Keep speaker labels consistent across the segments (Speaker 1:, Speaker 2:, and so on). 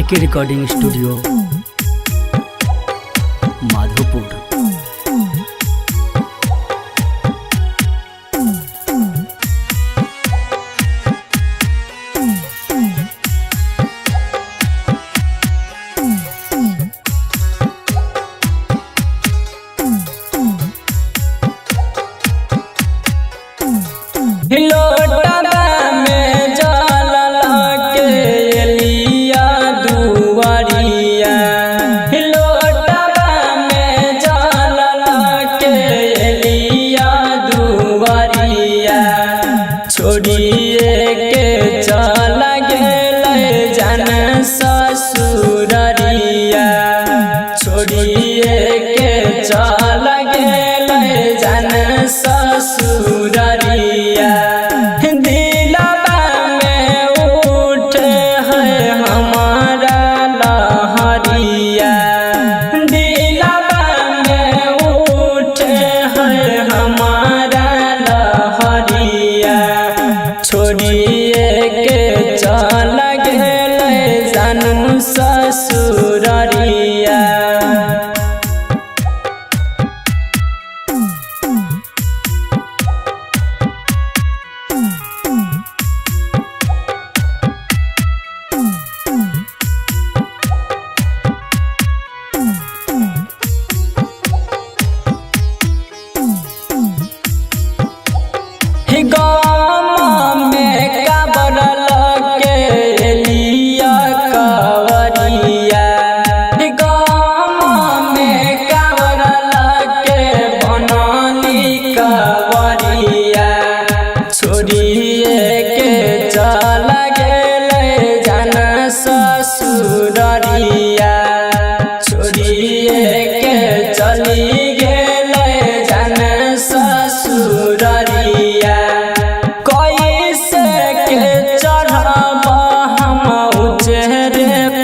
Speaker 1: के recording studio Madhopur.
Speaker 2: लोटवा में जल लगे लिया दुआरिया, लोटवा में जल लगे लिया दुआरिया। छोड़िए के चल गेलै जन ससुररिया, छोड़िए के चल गेलै जन ससुररिया। दिलवा में उठे है हमारा लहरिया, दिलवा में उठे है हमारा लहरिया। छोड़िए के चल गेलै जानू ससुररिया। गाम में काबर लगे लिया कवरिया, गाम में काबर लगे बनली कवरिया। छोड़िए के चल गेलै जन ससुररिया, छोड़िए के चली गेलै जन ससुररिया।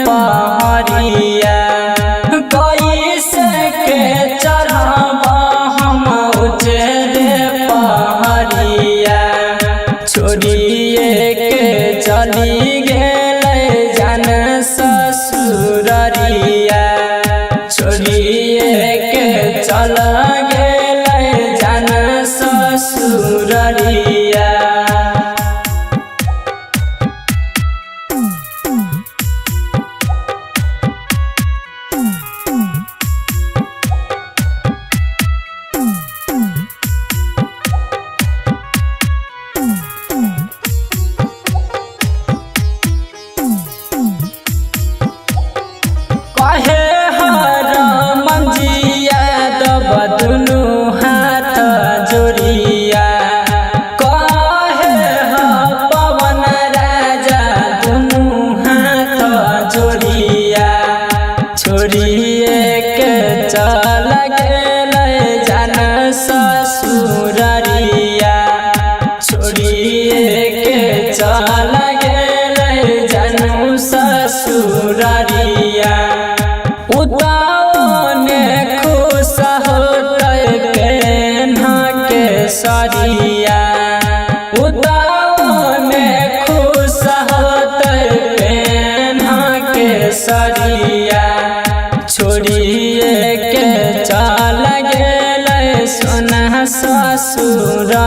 Speaker 2: पहाड़िया कैसे के चढ़ब हम उचेरे पहाड़िया। छोड़िए के चली गेलै जन ससुररिया, छोड़िए के चल गेलै जन ससुररिया। कहे हर मंजिया दब दुनू हाथ जोड़िया, कहे पवन राजा दुनू हाथ जोड़िया। छोड़िए के चल गेलै जन ससुररिया, छोड़िए के चल गेलै जनू ससुररिया। उताने खुश होतै पेन्हा के सरिया, उताने खुश होतै पेन्हा के सरिया। छोड़िए के चल गेलै सोना ससुररिया।